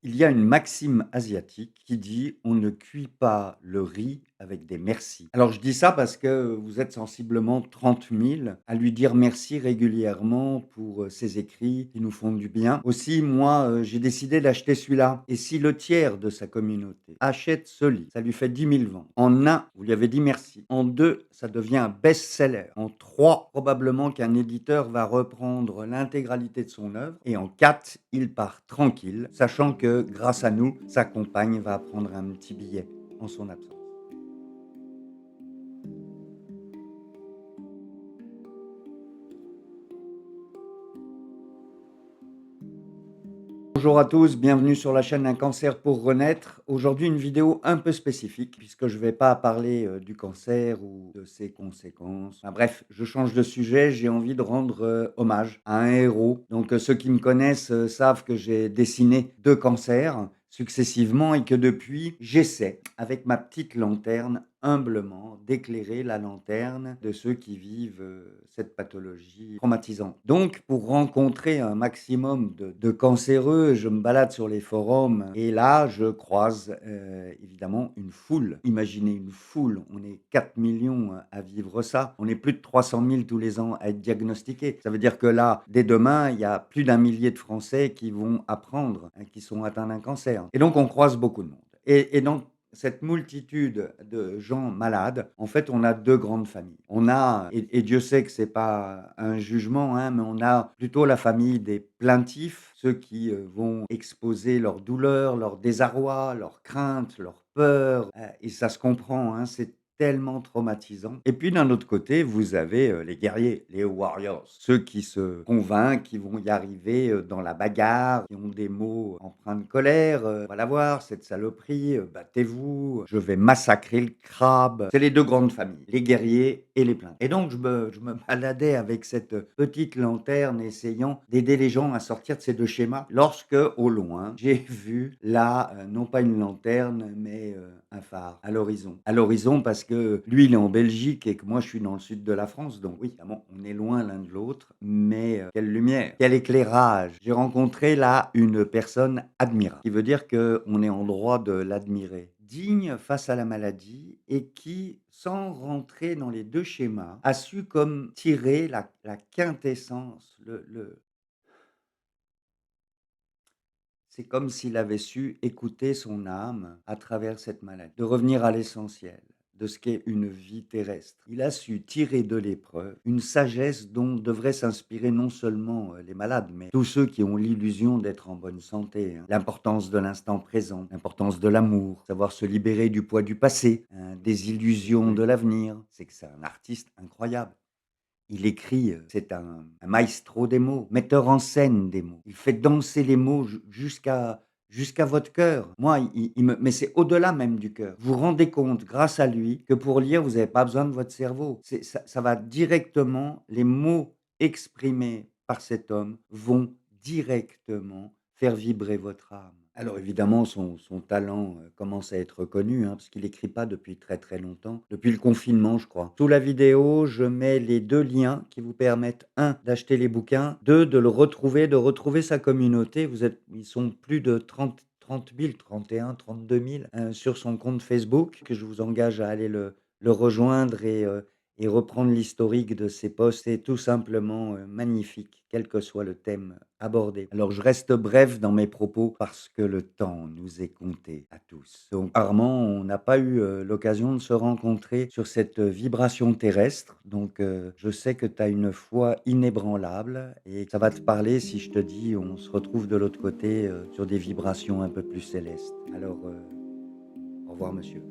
Il y a une maxime asiatique qui dit: «On ne cuit pas le riz avec des merci». Alors je dis ça parce que vous êtes sensiblement 30 000 à lui dire merci régulièrement pour, ses écrits qui nous font du bien. Aussi moi, j'ai décidé d'acheter celui-là et si le tiers de sa communauté achète ce livre, ça lui fait 10 000 ventes. En un, vous lui avez dit merci. En 2, ça devient un best-seller. En 3, probablement qu'un éditeur va reprendre l'intégralité de son œuvre et en 4, il part tranquille, sachant que grâce à nous, sa compagne va prendre un petit billet en son absence. Bonjour à tous, bienvenue sur la chaîne Un cancer pour renaître. Aujourd'hui, une vidéo un peu spécifique puisque je ne vais pas parler du cancer ou de ses conséquences. Enfin, bref, je change de sujet, j'ai envie de rendre hommage à un héros. Donc ceux qui me connaissent savent que j'ai dessiné 2 cancers successivement et que depuis, j'essaie, avec ma petite lanterne, humblement, d'éclairer la lanterne de ceux qui vivent cette pathologie traumatisante. Donc, pour rencontrer un maximum de cancéreux, je me balade sur les forums et là, je croise évidemment une foule. Imaginez une foule, on est 4 millions à vivre ça. On est plus de 300 000 tous les ans à être diagnostiqués. Ça veut dire que là, dès demain, il y a plus d'1 millier de Français qui vont apprendre qu'ils sont atteints d'un cancer. Et donc, on croise beaucoup de monde. Et dans cette multitude de gens malades, en fait, on a 2 grandes familles. On a et Dieu sait que c'est pas un jugement, hein, mais on a plutôt la famille des plaintifs, ceux qui, vont exposer leurs douleurs, leur désarroi, leurs craintes, leurs peurs, et ça se comprend, hein, c'est tellement traumatisant. Et puis d'un autre côté, vous avez, les guerriers, les warriors, ceux qui se convainquent qu'ils vont y arriver, dans la bagarre, qui ont des mots empreints de colère, «On va la voir cette saloperie, battez-vous, je vais massacrer le crabe». C'est les 2 grandes familles, les guerriers et les plaintes. Et donc je me baladais avec cette petite lanterne essayant d'aider les gens à sortir de ces 2 schémas, lorsque, au loin, j'ai vu là, non pas une lanterne, mais un phare à l'horizon. À l'horizon parce que lui, il est en Belgique et que moi, je suis dans le sud de la France, donc oui, évidemment, on est loin l'un de l'autre, mais quelle lumière, quel éclairage! J'ai rencontré là une personne admirable, qui veut dire qu'on est en droit de l'admirer. Digne face à la maladie et qui, sans rentrer dans les 2 schémas, a su comme tirer la quintessence, le c'est comme s'il avait su écouter son âme à travers cette maladie, de revenir à l'essentiel de ce qu'est une vie terrestre. Il a su tirer de l'épreuve une sagesse dont devraient s'inspirer non seulement les malades, mais tous ceux qui ont l'illusion d'être en bonne santé, hein. L'importance de l'instant présent, l'importance de l'amour, savoir se libérer du poids du passé, hein, des illusions de l'avenir. C'est que c'est un artiste incroyable. Il écrit, c'est un maestro des mots, metteur en scène des mots. Il fait danser les mots jusqu'à votre cœur. Moi, il me mais c'est au-delà même du cœur. Vous vous rendez compte, grâce à lui, que pour lire, vous avez pas besoin de votre cerveau. C'est ça va directement les mots exprimés par cet homme vont directement faire vibrer votre âme. Alors évidemment, son talent, commence à être connu, hein, parce qu'il écrit pas depuis très, très longtemps, depuis le confinement, je crois. Sous la vidéo, je mets les 2 liens qui vous permettent, un d'acheter les bouquins, 2 de le retrouver, de retrouver sa communauté. Ils sont plus de 30 000, 31 000, 32 000, sur son compte Facebook, que je vous engage à aller le rejoindre et reprendre l'historique de ses posts. C'est tout simplement, magnifique, quel que soit le thème abordé. Alors je reste bref dans mes propos parce que le temps nous est compté à tous. Donc rarement on n'a pas eu, l'occasion de se rencontrer sur cette, vibration terrestre. Donc je sais que tu as une foi inébranlable et que ça va te parler si je te dis: «On se retrouve de l'autre côté, sur des vibrations un peu plus célestes». Alors, au revoir monsieur.